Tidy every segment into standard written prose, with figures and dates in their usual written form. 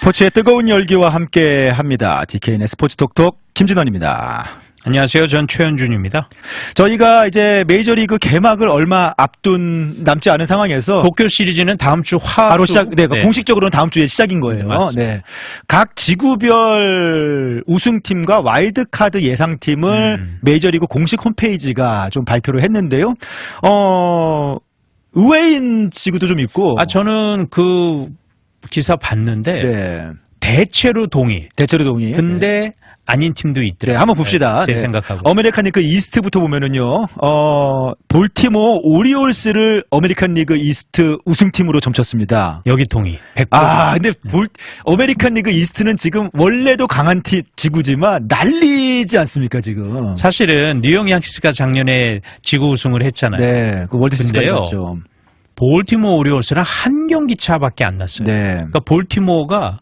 스포츠의 뜨거운 열기와 함께 합니다. DKN의 스포츠 톡톡 김진원입니다. 안녕하세요. 전 최현준입니다. 저희가 이제 메이저리그 개막을 얼마 남지 않은 상황에서 도쿄 시리즈는 다음 주 바로 시작, 네, 공식적으로는 다음 주에 시작인 거예요. 네, 각 지구별 우승팀과 와일드카드 예상팀을 메이저리그 공식 홈페이지가 좀 발표를 했는데요. 의외인 지구도 좀 있고. 저는 그 기사 봤는데 네. 대체로 동의. 근데 아닌 팀도 있더라고요. 네, 한번 봅시다. 제 생각하고. 아메리칸 리그 이스트부터 보면은요, 볼티모어 오리올스를 아메리칸 리그 이스트 우승팀으로 점쳤습니다. 여기 동의. 100%. 근데 아메리칸 리그 이스트는 지금 원래도 강한 지구지만 난리지 않습니까, 지금? 사실은 뉴욕 양키스가 작년에 지구 우승을 했잖아요. 네, 그 월드시리즈까지 갔죠. 볼티모어 오리올스랑 한 경기 차밖에 안 났어요. 네. 그러니까 볼티모어가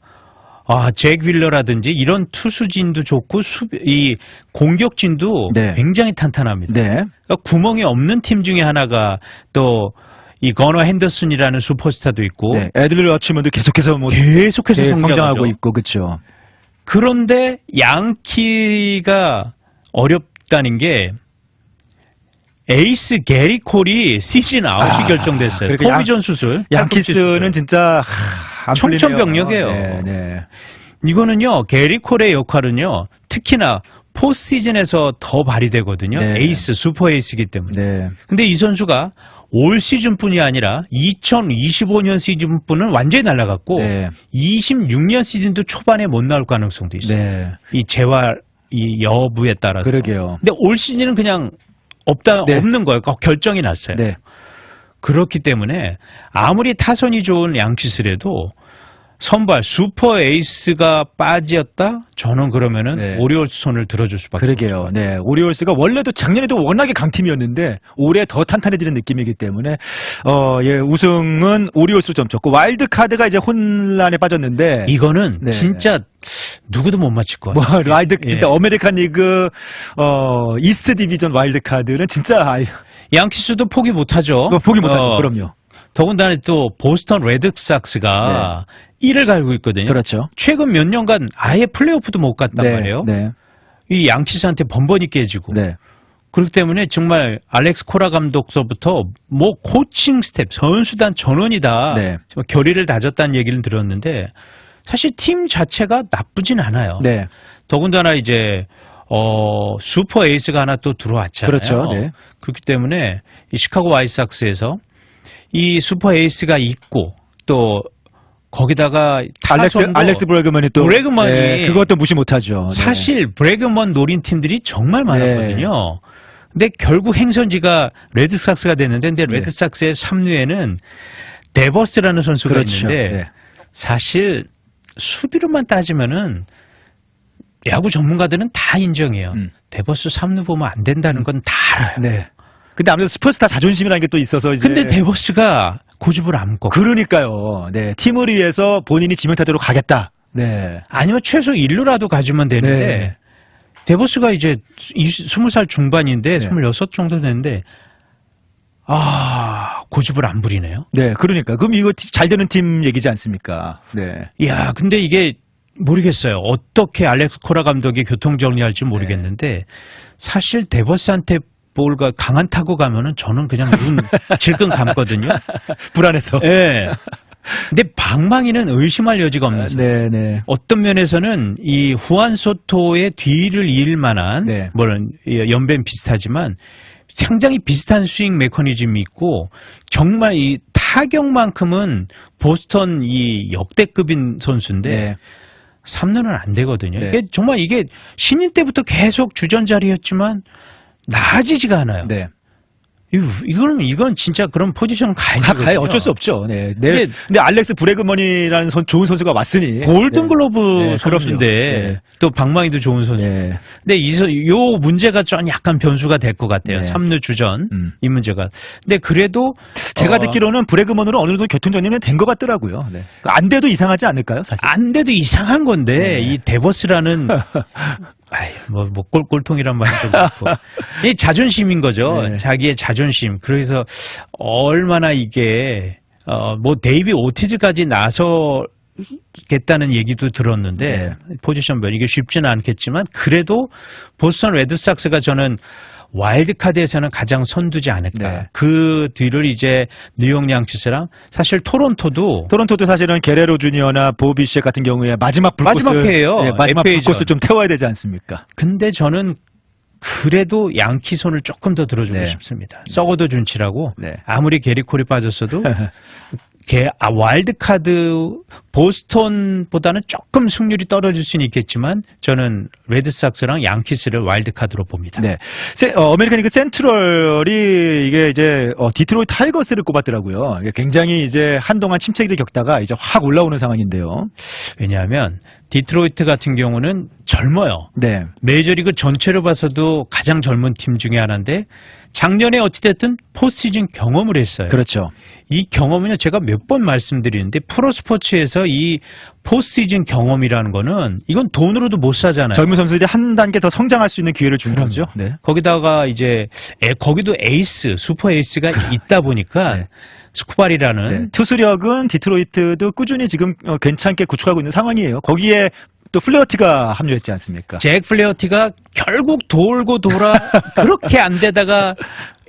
잭 윌러라든지 이런 투수진도 좋고 이 공격진도 네. 굉장히 탄탄합니다. 네. 그러니까 구멍이 없는 팀 중에 하나가 또 이 거너 핸더슨이라는 슈퍼스타도 있고, 네. 애들 러치먼도 계속해서 성장하고 있고, 그렇죠. 그런데 양키가 어렵다는 게 에이스 게리 콜이 시즌 아웃이 결정됐어요. 그러니까 토미존 수술. 양키스는 진짜 청천벽력이에요. 네. 이거는요, 게리 콜의 역할은요, 특히나 포스시즌에서 더 발휘되거든요. 네. 에이스, 슈퍼 에이스이기 때문에. 네. 근데 이 선수가 올 시즌뿐이 아니라 2025년 시즌뿐은 완전히 날아갔고, 네. 26년 시즌도 초반에 못 나올 가능성도 있어요. 네. 이 재활, 이 여부에 따라서. 그러게요. 근데 올 시즌은 그냥 네. 없는 거예요. 결정이 났어요. 네. 그렇기 때문에 아무리 타선이 좋은 양키스라도 선발 슈퍼 에이스가 빠졌다? 저는 그러면은 네. 오리올스 손을 들어줄 수밖에 그러게요. 없어요. 네. 오리올스가 원래도 작년에도 워낙에 강팀이었는데 올해 더 탄탄해지는 느낌이기 때문에 우승은 오리올스 점쳤고 와일드카드가 이제 혼란에 빠졌는데 이거는 네. 진짜 누구도 못 맞힐 거예요. 진짜 아메리칸 리그 이스트 디비전 와일드카드는 진짜 양키스도 포기 못하죠. 포기 못하죠. 그럼요. 더군다나 또 보스턴 레드삭스가 1을 갈고 있거든요. 그렇죠. 최근 몇 년간 아예 플레이오프도 못 갔단 말이에요. 네. 이 양키스한테 번번이 깨지고. 네. 그렇기 때문에 정말 알렉스 코라 감독서부터 코칭 스텝, 선수단 전원이 다 네. 결의를 다졌다는 얘기를 들었는데 사실 팀 자체가 나쁘진 않아요. 네. 더군다나 이제 슈퍼 에이스가 하나 또 들어왔잖아요. 그렇죠. 네. 그렇기 때문에 이 시카고 화이트삭스에서 이 슈퍼 에이스가 있고 또 거기다가 알렉스 브래그먼이 그것도 무시 못하죠. 사실 브래그먼 노린 팀들이 정말 많았거든요. 근데 결국 행선지가 레드삭스가 됐는데 레드삭스의 3루에는 데버스라는 선수가 그렇죠. 있는데 사실 수비로만 따지면은 야구 전문가들은 다 인정해요. 데버스 3루 보면 안 된다는 건 다 알아요. 네. 근데 아무래도 슈퍼스타 자존심이라는 게 또 있어서 이제. 근데 데버스가 고집을 안 꺾어. 그러니까요. 네. 팀을 위해서 본인이 지명타자로 가겠다. 네. 아니면 최소 1루라도 가주면 되는데 네. 데버스가 이제 20살 중반인데 26 정도 됐는데 고집을 안 부리네요. 네. 그러니까. 그럼 이거 잘 되는 팀 얘기지 않습니까? 네. 이야, 근데 이게 모르겠어요. 어떻게 알렉스 코라 감독이 교통 정리할지 모르겠는데 사실 데버스한테 볼과 강한 타구 가면은 저는 그냥 눈 질끈 감거든요. 불안해서. 네. 근데 방망이는 의심할 여지가 없는 선수. 네. 어떤 면에서는 이 후안 소토의 뒤를 이을 만한 연배는 비슷하지만 상당히 비슷한 스윙 메커니즘이 있고 정말 이 타격만큼은 보스턴 이 역대급인 선수인데 3루는 안 되거든요. 이게 정말 이게 신인 때부터 계속 주전자리였지만 나아지지가 않아요. 네. 이건 진짜 그런 포지션 가야 어쩔 수 없죠. 네. 근데 알렉스 브래그먼이라는 좋은 선수가 왔으니. 골든글러브 선수인데 또 방망이도 좋은 선수. 근데 요 문제가 좀 약간 변수가 될 것 같아요. 3루 주전 이 문제가. 근데 그래도 제가 듣기로는 브래그먼으로 어느 정도 교통정리는 된 것 같더라고요. 네. 안 돼도 이상하지 않을까요, 사실? 안 돼도 이상한 건데 이 데버스라는 꼴통이란 말이 좀 있고. 이 자존심인 거죠. 자기의 자존심. 그래서 얼마나 이게, 데이비 오티즈까지 나서 바꾸겠다는 얘기도 들었는데 포지션 변이기 쉽지는 않겠지만 그래도 보스턴 레드삭스가 저는 와일드카드에서는 가장 선두지 않을까. 그 뒤를 이제 뉴욕 양키스랑 사실 토론토도 사실은 게레로 주니어나 보비시 같은 경우에 마지막 해예요. 마지막 불꽃을 좀 태워야 되지 않습니까? 근데 저는 그래도 양키 손을 조금 더 들어주고 싶습니다. 썩어도 준치라고 아무리 게리 콜이 빠졌어도 와일드카드 보스턴보다는 조금 승률이 떨어질 수는 있겠지만 저는 레드삭스랑 양키스를 와일드카드로 봅니다. 네. 아메리칸 리그 센트럴이 이게 이제 디트로이트 타이거스를 꼽았더라고요. 굉장히 이제 한동안 침체기를 겪다가 이제 확 올라오는 상황인데요. 왜냐하면 디트로이트 같은 경우는 젊어요. 네. 메이저리그 전체로 봐서도 가장 젊은 팀 중에 하나인데 작년에 어찌됐든 포스트시즌 경험을 했어요. 그렇죠. 이 경험은요, 제가 몇 번 말씀드리는데 프로스포츠에서 이 포스트시즌 경험이라는 거는 이건 돈으로도 못 사잖아요. 젊은 선수들이 한 단계 더 성장할 수 있는 기회를 주는 거죠. 네. 거기다가 이제 거기도 에이스, 슈퍼 에이스가 있다 보니까 스쿠발이라는 투수력은 디트로이트도 꾸준히 지금 괜찮게 구축하고 있는 상황이에요. 거기에 또 플레어티가 합류했지 않습니까? 잭 플레어티가 결국 돌고 돌아 그렇게 안 되다가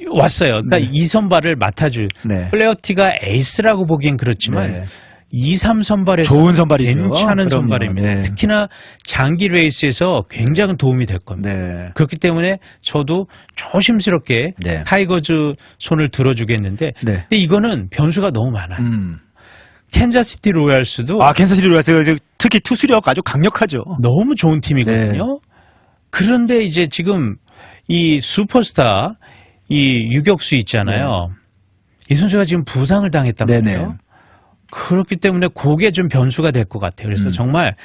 왔어요. 그러니까 이 선발을 맡아줄 플레어티가 에이스라고 보기엔 그렇지만 2, 3 선발에서 좋은 선발이죠. 괜찮은 선발입니다. 특히나 장기 레이스에서 굉장히 도움이 될 겁니다. 그렇기 때문에 저도 조심스럽게 타이거즈 손을 들어주겠는데 근데 이거는 변수가 너무 많아요. 캔자스시티 로얄스도 캔자스시티 로얄스 특히 투수력 아주 강력하죠. 너무 좋은 팀이거든요. 그런데 이제 지금 이 슈퍼스타 이 유격수 있잖아요. 이 선수가 지금 부상을 당했단 말이에요. 그렇기 때문에 그게 좀 변수가 될 것 같아요. 그래서 정말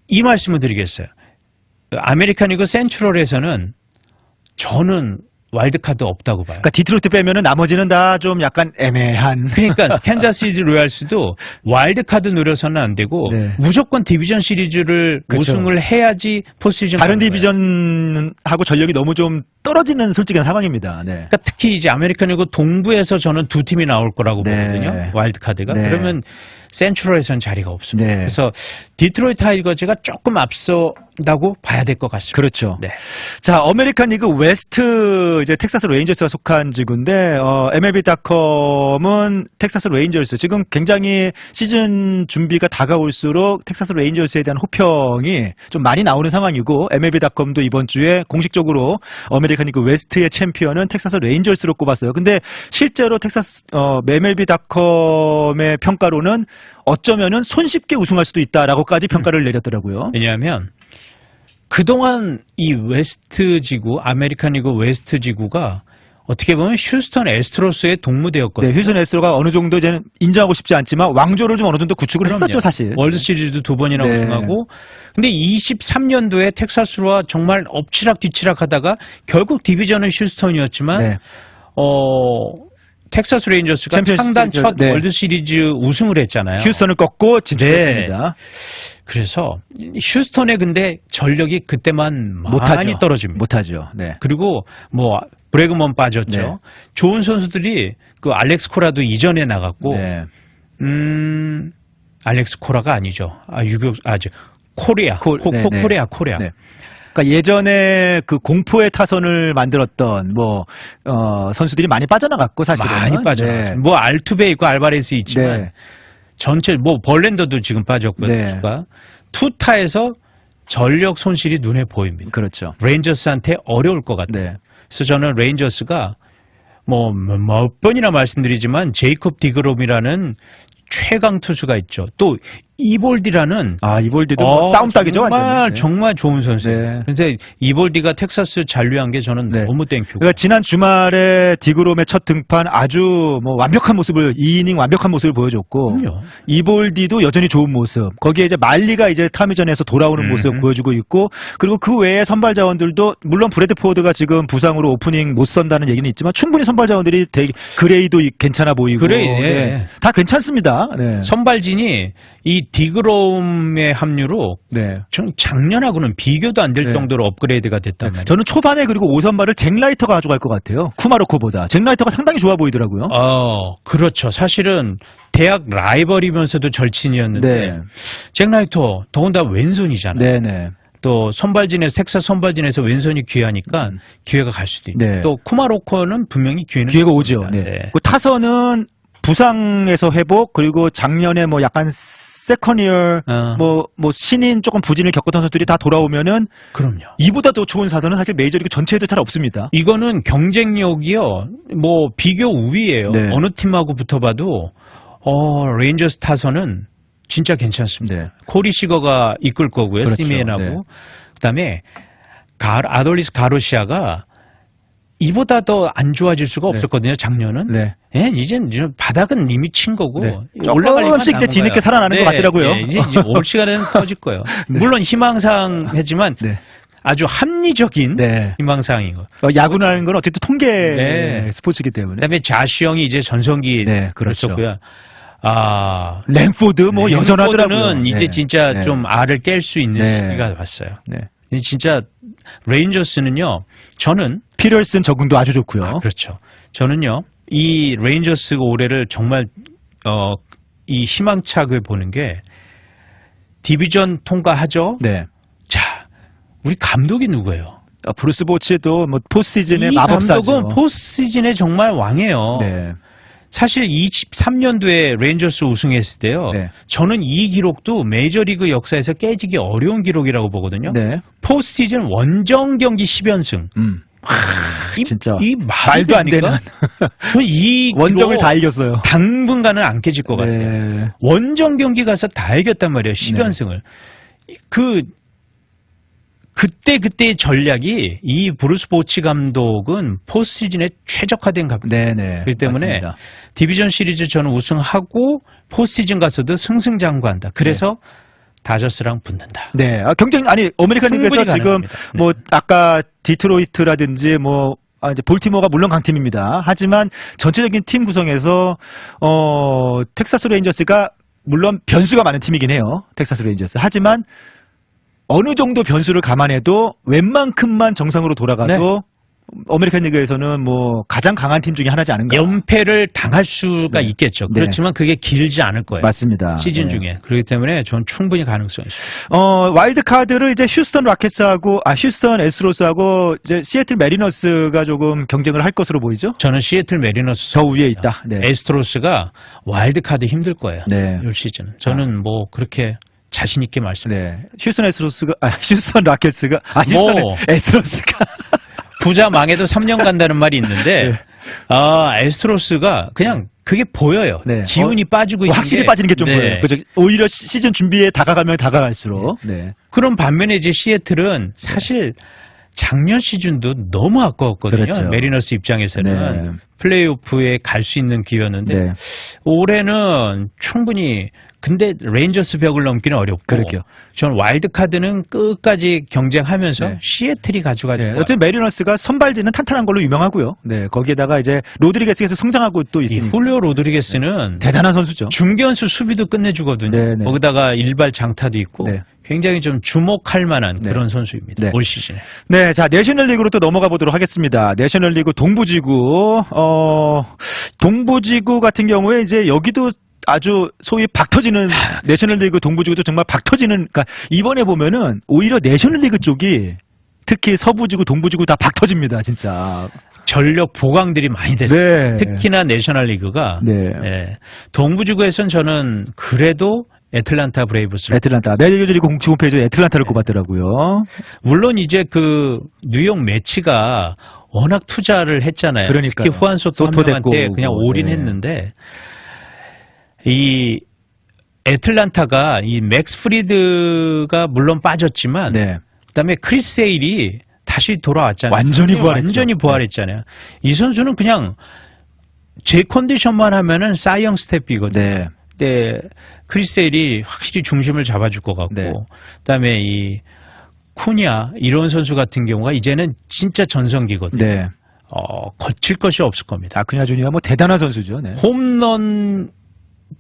이 말씀을 드리겠어요. 아메리칸 리그 센트럴에서는 저는 와일드카드 없다고 봐요. 그러니까 디트로이트 빼면은 나머지는 다 좀 약간 애매한. 그러니까 캔자스시티 로얄스도 와일드카드 노려서는 안 되고 무조건 디비전 시리즈를 우승을 해야지 포스트시즌. 다른 디비전하고 전력이 너무 좀 떨어지는 솔직한 상황입니다. 그러니까 특히 이제 아메리칸 리그 동부에서 저는 두 팀이 나올 거라고 보거든요. 와일드카드가. 그러면 센트럴에서는 자리가 없습니다. 그래서 디트로이트 타이거즈가 조금 앞서다고 봐야 될 것 같습니다. 그렇죠. 자, 아메리칸 리그 웨스트 이제 텍사스 레인저스가 속한 지구인데 MLB.com은 텍사스 레인저스 지금 굉장히 시즌 준비가 다가올수록 텍사스 레인저스에 대한 호평이 좀 많이 나오는 상황이고 MLB.com도 이번 주에 공식적으로 아메리칸 리그 웨스트의 챔피언은 텍사스 레인저스로 꼽았어요. 근데 실제로 MLB.com의 평가로는 어쩌면은 손쉽게 우승할 수도 있다라고까지 평가를 내렸더라고요. 왜냐하면 그동안 이 웨스트 지구, 아메리칸 리그 웨스트 지구가 어떻게 보면 휴스턴 애스트로스의 동무대였거든요. 휴스턴 애스트로가 어느 정도 이제는 인정하고 싶지 않지만 왕조를 좀 어느 정도 구축을 했었죠, 사실. 월드 시리즈도 2번이나 우승하고. 근데 23년도에 텍사스와 정말 엎치락 뒤치락 하다가 결국 디비전은 휴스턴이었지만 텍사스 레인저스가 창단 첫 월드 시리즈 우승을 했잖아요. 휴스턴을 꺾고 진출했습니다. 그래서 휴스턴의 근데 전력이 그때만 많이 떨어집니다. 못하죠. 그리고 뭐 브래그먼 빠졌죠. 좋은 선수들이 그 알렉스 코라도 이전에 나갔고 알렉스 코라가 아니죠. 코리아. 코리아. 그러니까 예전에 그 공포의 타선을 만들었던 선수들이 많이 빠져나갔고 사실은 많이 빠져나갔어요. 뭐 알투베 있고 알바레스 있지만 전체 벌랜더도 지금 빠졌거든요. 투타에서 전력 손실이 눈에 보입니다. 그렇죠. 레인저스한테 어려울 것 같아요. 그래서 저는 레인저스가 몇 번이나 말씀드리지만 제이콥 디그롬이라는 최강 투수가 있죠. 또 이볼디라는 이볼디도 싸움닭이죠. 정말 좋은 선수예요. 그런데 이볼디가 텍사스 잔류한 게 저는 너무 땡큐고. 그러니까 지난 주말에 디그롬의 첫 등판 아주 완벽한 모습을 2이닝 완벽한 모습을 보여줬고 이볼디도 여전히 좋은 모습. 거기에 이제 말리가 이제 타미전에서 돌아오는 모습을 보여주고 있고 그리고 그 외에 선발 자원들도 물론 브래드 포드가 지금 부상으로 오프닝 못 선다는 얘기는 있지만 충분히 선발 자원들이 그레이도 괜찮아 보이고 다 괜찮습니다. 선발진이 이 디그롬의 합류로 네. 전 작년하고는 비교도 안 될 네. 정도로 업그레이드가 됐단 말이에요. 저는 초반에 그리고 5선발을 잭 라이터가 가져갈 것 같아요. 쿠마로코보다. 잭 라이터가 상당히 좋아 보이더라고요. 그렇죠. 사실은 대학 라이벌이면서도 절친이었는데 네. 잭 라이터 더군다나 왼손이잖아요. 네네. 또 선발진에서 텍사스 선발진에서 왼손이 귀하니까 기회가 갈 수도 있고 네. 또 쿠마로코는 분명히 기회가 오죠. 네. 네. 그 타선은 부상에서 회복 그리고 작년에 뭐 약간 세컨이어 뭐 신인 조금 부진을 겪었던 선수들이 다 돌아오면은 그럼요. 이보다 더 좋은 사선은 사실 메이저리그 전체에도 잘 없습니다. 이거는 경쟁력이요. 뭐 비교 우위예요. 네. 어느 팀하고 붙어봐도 레인저스 타선은 진짜 괜찮습니다. 네. 코리 시거가 이끌 거고요. 그렇죠. 시미엔하고 네. 그다음에 아돌리스 가로시아가 이보다 더 안 좋아질 수가 없었거든요. 작년은. 네. 예, 이젠 바닥은 이미 친 거고 네. 올라갈 일만 조금씩 이제 남은 뒤늦게 거예요. 살아나는 것 같더라고요. 네, 이제 올 시간에는 터질 거예요. 네. 물론 희망사항이지만 네. 아주 합리적인 네. 희망사항인 거. 야구라는 건 어쨌든 통계 네. 스포츠이기 때문에. 그다음에 자시 형이 이제 전성기 네, 그렇죠. 그렇고요. 랭포드 뭐 여전하더라고요. 랭포드는 이제 네. 진짜 네. 좀 알을 깰 수 있는 네. 시기가 왔어요. 네. 진짜 레인저스는요. 저는 피럴슨 적응도 아주 좋고요. 그렇죠. 저는요. 이 레인저스 올해를 정말 이 희망착을 보는 게 디비전 통과하죠. 네. 자, 우리 감독이 누구예요? 브루스 보치도 뭐 포스시즌의 이 마법사죠. 감독은 포스시즌의 정말 왕이에요. 네. 사실 23년도에 레인저스 우승했을 때요. 네. 저는 이 기록도 메이저리그 역사에서 깨지기 어려운 기록이라고 보거든요. 네. 포스트시즌 원정 경기 10연승. 진짜 이 말도 안 되는 이 원정을 다 이겼어요. 당분간은 안 깨질 것 같아요. 네. 원정 경기 가서 다 이겼단 말이에요. 10연승을. 그때의 전략이 이 브루스 보치 감독은 포스트시즌에 최적화된 감독. 네네. 그렇기 때문에 맞습니다. 디비전 시리즈 저는 우승하고 포스트시즌 가서도 승승장구한다. 그래서 다저스랑 붙는다. 네. 경쟁 아메리칸 리그에서 충분히 지금 가능합니다. 네. 뭐 아까 디트로이트라든지 뭐 이제 볼티모어가 물론 강팀입니다. 하지만 전체적인 팀 구성에서 텍사스 레인저스가 물론 변수가 많은 팀이긴 해요. 텍사스 레인저스. 하지만 어느 정도 변수를 감안해도 웬만큼만 정상으로 돌아가도 아메리칸 리그에서는 뭐 가장 강한 팀 중에 하나지 않은가. 연패를 당할 수가 있겠죠. 네. 그렇지만 그게 길지 않을 거예요. 맞습니다. 시즌 네. 중에. 그렇기 때문에 저는 충분히 가능성이 있어요. 와일드 카드를 이제 휴스턴 라켓스하고 휴스턴 에스트로스하고 이제 시애틀 메리너스가 조금 경쟁을 할 것으로 보이죠. 저는 시애틀 메리너스 저 위에 있다. 네. 에스트로스가 와일드 카드 힘들 거예요. 네. 올 시즌. 저는 뭐 그렇게 자신 있게 말씀드립니다. 네. 휴스턴 에스트로스가 휴스턴 라켓스가 휴스턴 에스트로스가 부자 망해도 3년 간다는 말이 있는데 에스트로스가 그냥 그게 보여요. 네. 기운이 빠지고 있는 확실히 게. 빠지는 게 좀 네. 보여요. 그죠? 오히려 시즌 준비에 다가가면 다가갈수록. 네. 그런 반면에 이제 시애틀은 사실 작년 시즌도 너무 아까웠거든요. 그렇죠. 메리너스 입장에서는 네. 플레이오프에 갈 수 있는 기회였는데 네. 올해는 충분히 근데 레인저스 벽을 넘기는 어렵고 그렇게요. 저는 와일드 카드는 끝까지 경쟁하면서 네. 시애틀이 가져가죠. 네. 어쨌든 메리너스가 선발진은 탄탄한 걸로 유명하고요. 네. 거기에다가 이제 로드리게스 계속 성장하고 또 이 있으니까. 훌리오 로드리게스는 대단한 선수죠. 중견수 수비도 끝내주거든요. 네, 네. 거기다가 일발 장타도 있고 네. 굉장히 좀 주목할 만한 네. 그런 선수입니다. 네. 올 시즌에. 네, 자, 내셔널리그로 또 넘어가 보도록 하겠습니다. 내셔널리그 동부지구, 동부지구 같은 경우에 이제 여기도 아주 소위 박 터지는 내셔널리그 동부지구도 정말 박 터지는, 그러니까 이번에 보면은 오히려 내셔널리그 쪽이 특히 서부지구, 동부지구 다 박 터집니다, 진짜. 전력 보강들이 많이 됐어요. 네. 특히나 내셔널리그가 네. 동부지구에서는 저는 그래도 애틀란타 브레이브스를 메이저리그 공식 홈페이지에 애틀란타를 꼽았더라고요. 물론 이제 그 뉴욕 매치가 워낙 투자를 했잖아요. 그러니까요. 특히 후안 소토 한 소토 명한테 됐고, 그냥 올인했는데 이 애틀란타가 이 맥스 프리드가 물론 빠졌지만 네. 그다음에 크리스 세일이 다시 돌아왔잖아요. 완전히 부활했죠. 완전히 부활했잖아요. 이 선수는 그냥 제 컨디션만 하면은 사이영 스텝이거든요. 네. 네, 크리스 세일이 확실히 중심을 잡아줄 것 같고, 네. 그다음에 이 쿠냐 이런 선수 같은 경우가 이제는 진짜 전성기거든요. 네. 거칠 것이 없을 겁니다. 아크냐 주니어 뭐 대단한 선수죠. 네. 홈런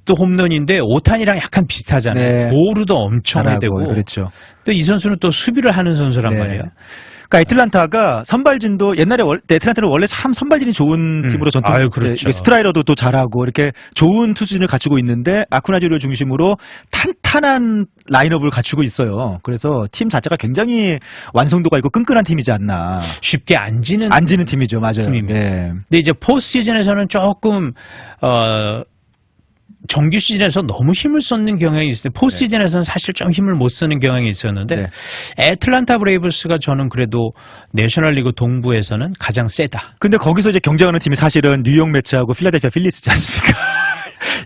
또 홈런인데 오탄이랑 약간 비슷하잖아요. 네. 보루도 엄청 해대고. 그렇죠. 또 이 선수는 또 수비를 하는 선수란 네. 말이에요. 그러니까 애틀란타가 선발진도 옛날에 애틀란타는 원래 참 선발진이 좋은 팀으로 전통. 아유, 그렇죠. 스트라이더도 또 잘하고 이렇게 좋은 투수진을 갖추고 있는데 아쿠나주를 중심으로 탄탄한 라인업을 갖추고 있어요. 그래서 팀 자체가 굉장히 완성도가 있고 끈끈한 팀이지 않나. 쉽게 안 지는 팀이죠, 맞아요. 팀입니다. 네. 근데 이제 포스트 시즌에서는 조금 정규 시즌에서 너무 힘을 쏟는 경향이 있을 때 포스트 시즌에서는 사실 좀 힘을 못 쓰는 경향이 있었는데 네. 애틀란타 브레이브스가 저는 그래도 내셔널리그 동부에서는 가장 세다. 근데 거기서 이제 경쟁하는 팀이 사실은 뉴욕 매츠하고 필라델피아 필리스지 않습니까?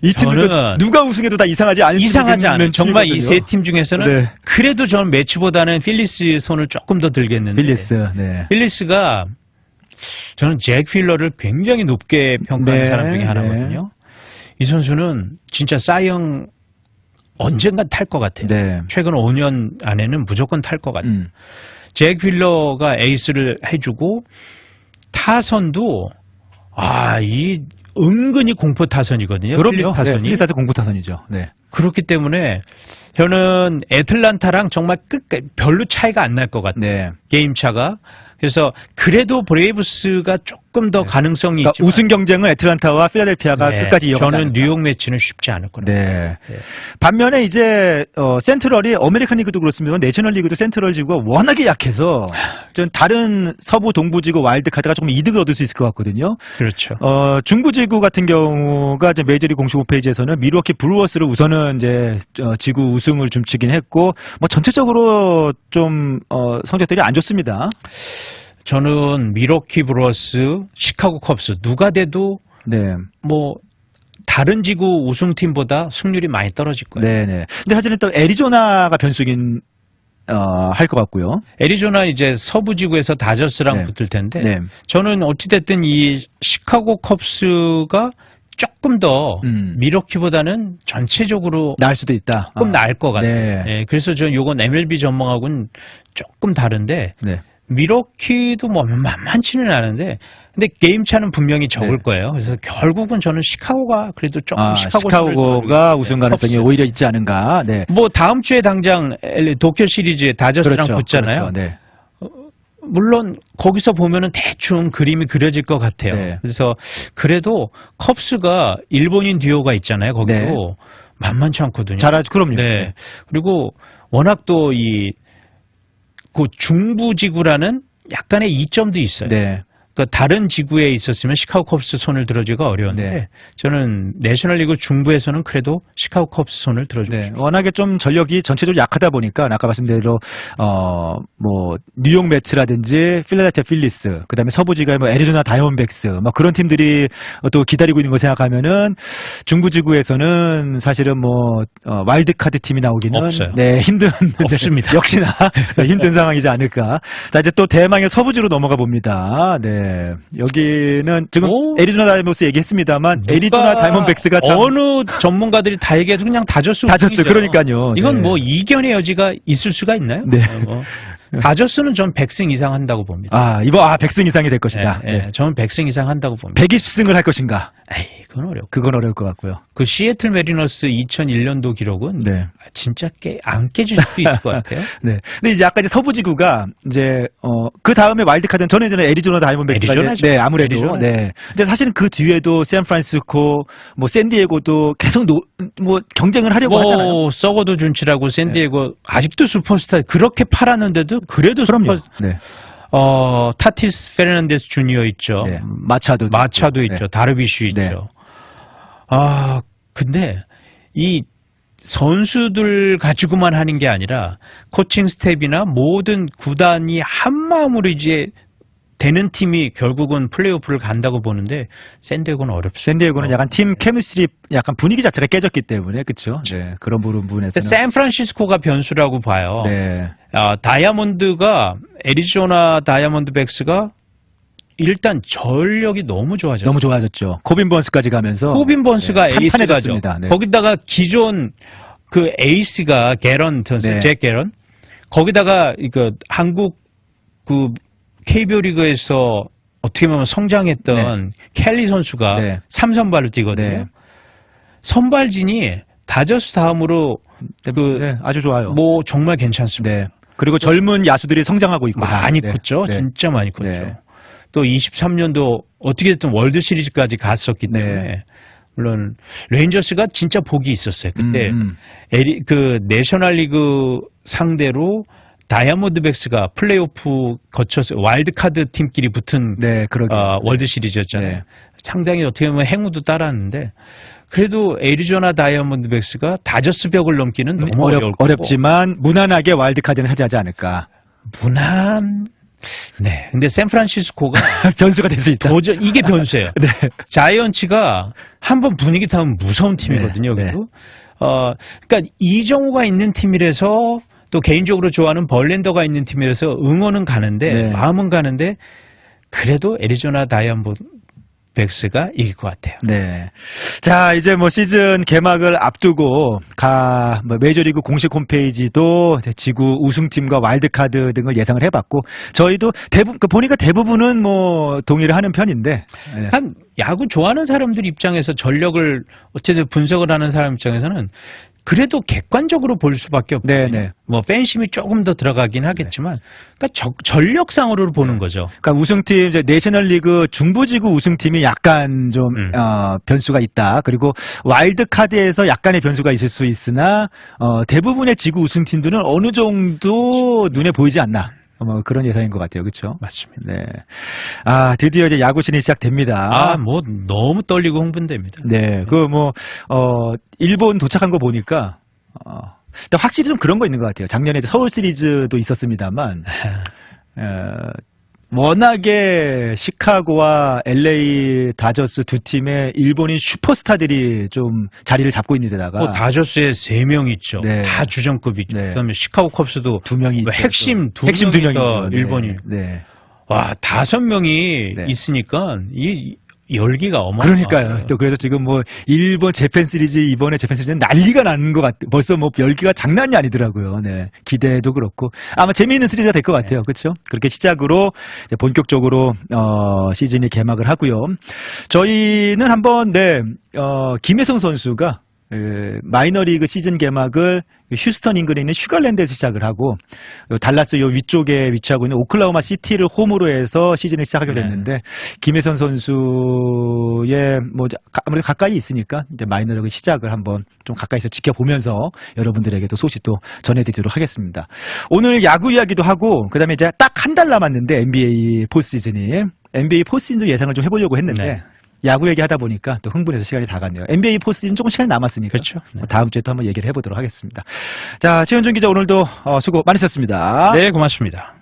이 팀은 누가 우승해도 다 이상하지 않은 정말 이 세 팀 중에서는 네. 그래도 저는 매치보다는 필리스 손을 조금 더 들겠는데 필리스가 저는 잭 휠러를 굉장히 높게 평가하는 사람 중에 하나거든요. 이 선수는 진짜 사이영 언젠간 탈 것 같아요. 네. 최근 5년 안에는 무조건 탈 것 같아요. 잭 휠러가 에이스를 해주고 타선도 이 은근히 공포 타선이거든요. 그럼요. 필리스 공포 타선이죠. 네. 그렇기 때문에 저는 애틀란타랑 정말 끝까지 별로 차이가 안 날 것 같아요. 네. 게임 차가. 그래서 그래도 브레이브스가 조금 더 가능성이 그러니까 있지만 우승 경쟁은 애틀란타와 필라델피아가 끝까지 이어가지 저는 뉴욕 매치는 쉽지 않을 거라고. 네. 반면에 이제 센트럴이 아메리칸 리그도 그렇습니다만 내셔널 리그도 센트럴 지구가 워낙에 약해서 전 다른 서부 동부 지구 와일드 카드가 조금 이득을 얻을 수 있을 것 같거든요. 그렇죠. 중부 지구 같은 경우가 이제 메이저리그 공식 홈페이지에서는 밀워키 브루어스를 우선은 이제 지구 우승을 줌치긴 했고 뭐 전체적으로 좀 성적들이 안 좋습니다. 저는 밀워키 브루어스, 시카고 컵스 누가 돼도 뭐 다른 지구 우승팀보다 승률이 많이 떨어질 거예요. 네네. 근데 사실은 또 애리조나가 변수긴 할 것 같고요. 애리조나 이제 서부 지구에서 다저스랑 붙을 텐데 저는 어찌됐든 이 시카고 컵스가 조금 더 밀워키보다는 전체적으로 나을 수도 있다. 조금 나을 것 같아요. 네, 그래서 저는 요건 MLB 전망하고는 조금 다른데 밀워키도 뭐 만만치는 않은데 근데 게임 차는 분명히 적을 거예요. 그래서 결국은 저는 시카고가 그래도 조금 시카고가 우승 가능성이 오히려 있지 않은가. 네. 뭐 다음 주에 당장 도쿄 시리즈에 다저스랑 붙잖아요. 물론 거기서 보면은 대충 그림이 그려질 것 같아요. 그래서 그래도 컵스가 일본인 듀오가 있잖아요. 거기도 만만치 않거든요. 잘하죠. 그럼요. 그리고 워낙 또 그 중부지구라는 약간의 이점도 있어요. 그러니까 다른 지구에 있었으면 시카고 컵스 손을 들어주기가 어려운데 저는 내셔널리그 중부에서는 그래도 시카고 컵스 손을 들어주고 싶어요. 워낙에 좀 전력이 전체적으로 약하다 보니까 아까 말씀대로 뭐 뉴욕 매츠라든지 필라델피아 필리스 그다음에 서부지구의 뭐 애리조나 다이몬백스 뭐 그런 팀들이 또 기다리고 있는 거 생각하면은 중부지구에서는 사실은 뭐 와일드카드 팀이 나오기는 없어요. 힘든 없습니다. 역시나 힘든 상황이지 않을까. 자 이제 또 대망의 서부지로 넘어가 봅니다. 여기는 지금 애리조나 다이몬스 얘기했습니다만 애리조나 다이몬백스가 어느 전문가들이 다 얘기해도 그냥 다저스 그러니까요. 이건 뭐 이견의 여지가 있을 수가 있나요? 다저스는 전 100승 이상 한다고 봅니다. 이번 100승 이상이 될 것이다. 저는 100승 이상 한다고 봅니다. 120승을 할 것인가? 그건 어려울 것 같고요. 그 시애틀 메리너스 2001년도 기록은 진짜 안 깨질 수도 있을 것 같아요. 근데 이제 아까 이제 서부지구가 이제 그 다음에 와일드카드는 저는 예전에 애리조나 다이몬백스가 아무래도 근데 사실은 그 뒤에도 샌프란시스코, 뭐 샌디에고도 계속 뭐 경쟁을 하려고 하잖아요. 썩어도 준치라고 샌디에고 아직도 슈퍼스타 그렇게 팔았는데도 그래도 타티스 페르난데스 주니어 있죠. 마차도 있죠. 다르비슈 있죠. 근데 이 선수들 가지고만 하는 게 아니라 코칭 스텝이나 모든 구단이 한 마음으로 이제 되는 팀이 결국은 플레이오프를 간다고 보는데 샌디에고는 어렵습니다. 샌디에고는 약간 팀 케미스트리 약간 분위기 자체가 깨졌기 때문에 그렇죠. 그런 부분에서 샌프란시스코가 변수라고 봐요. 다이아몬드가 애리조나 다이아몬드백스가 일단 전력이 너무 좋아졌죠. 코빈 번스까지 가면서 코빈 번스가 에이스가죠. 거기다가 기존 그 에이스가 게런 선수, 잭 게런. 거기다가 이거 한국 그 KBO 리그에서 어떻게 보면 성장했던 켈리 선수가 3선발로 뛰거든요. 선발진이 다저스 다음으로 네, 아주 좋아요. 뭐 정말 괜찮습니다. 네. 그리고 젊은 야수들이 성장하고 있고 많이 네. 컸죠. 네. 진짜 많이 컸죠. 네. 또 23년도 어떻게 됐든 월드 시리즈까지 갔었기 때문에 네. 물론 레인저스가 진짜 복이 있었어요. 그때 그 내셔널리그 상대로 다이아몬드백스가 플레이오프 거쳐서 와일드카드 팀끼리 붙은 네, 월드 시리즈였잖아요. 네. 상당히 어떻게 보면 행운도 따랐는데 그래도 애리조나 다이아몬드백스가 다저스 벽을 넘기는 너무 어렵지만 무난하게 와일드카드는 차지하지 않을까. 네. 근데 샌프란시스코가 변수가 될 수 있다. 도저히 이게 변수예요. 네. 자이언츠가 한번 분위기 타면 무서운 팀이거든요. 네. 그리고 그러니까 이정우가 있는 팀이라서 또 개인적으로 좋아하는 벌랜더가 있는 팀이라서 응원은 가는데 네. 마음은 가는데 그래도 애리조나 다이아몬드백스가 이길 것 같아요. 네. 자, 이제 뭐 시즌 개막을 앞두고 메이저리그 공식 홈페이지도 지구 우승팀과 와일드카드 등을 예상을 해봤고 저희도 보니까 대부분은 뭐 동의를 하는 편인데. 네. 한 야구 좋아하는 사람들 입장에서 전력을 어쨌든 분석을 하는 사람 입장에서는 그래도 객관적으로 볼 수밖에 없거든요. 네네. 뭐 팬심이 조금 더 들어가긴 하겠지만, 그러니까 전력상으로 보는 거죠. 그러니까 우승팀 이제 내셔널리그 중부지구 우승팀이 약간 좀 변수가 있다. 그리고 와일드카드에서 약간의 변수가 있을 수 있으나 대부분의 지구 우승팀들은 어느 정도 눈에 보이지 않나. 뭐 그런 예상인 것 같아요, 그렇죠? 맞습니다. 네. 아 드디어 이제 야구 시즌이 시작됩니다. 뭐 너무 떨리고 흥분됩니다. 네, 일본 도착한 거 보니까 근데 확실히 좀 그런 거 있는 것 같아요. 작년에 서울 시리즈도 있었습니다만 워낙에 시카고와 LA 다저스 두 팀의 일본인 슈퍼스타들이 좀 자리를 잡고 있는 데다가 다저스에 3명 있죠. 네. 다 주전급이죠. 네. 그다음에 시카고 컵스도 2명이 있죠. 핵심 두 명이니까 일본이. 네. 와, 5명이 네. 있으니까 이 열기가 어마어마해요. 그러니까요. 또 그래서 지금 뭐 일본 재팬 시리즈 이번에 재팬 시리즈는 난리가 나는 것 같아요. 벌써 뭐 열기가 장난이 아니더라고요. 네. 기대도 그렇고 아마 재미있는 시리즈가 될 것 같아요. 그렇죠? 그렇게 시작으로 이제 본격적으로 시즌이 개막을 하고요. 저희는 한번 김혜성 선수가 마이너리그 시즌 개막을 휴스턴 인근에 있는 슈gar랜드에서 시작을 하고 달라스 요 위쪽에 위치하고 있는 오클라호마 시티를 홈으로 해서 시즌을 시작하게 됐는데 김혜선 선수의 뭐 아무래도 가까이 있으니까 이제 마이너리그 시작을 한번 좀 가까이서 지켜보면서 여러분들에게도 소식도 전해드리도록 하겠습니다. 오늘 야구 이야기도 하고 그다음에 이제 딱 한 달 남았는데 NBA 포시즌도 예상을 좀 해보려고 했는데. 네. 야구 얘기하다 보니까 또 흥분해서 시간이 다 갔네요. NBA 포스시즌 조금 시간이 남았으니까 그렇죠. 네. 다음 주에 또 한번 얘기를 해보도록 하겠습니다. 자, 최현준 기자 오늘도 수고 많으셨습니다. 네, 고맙습니다.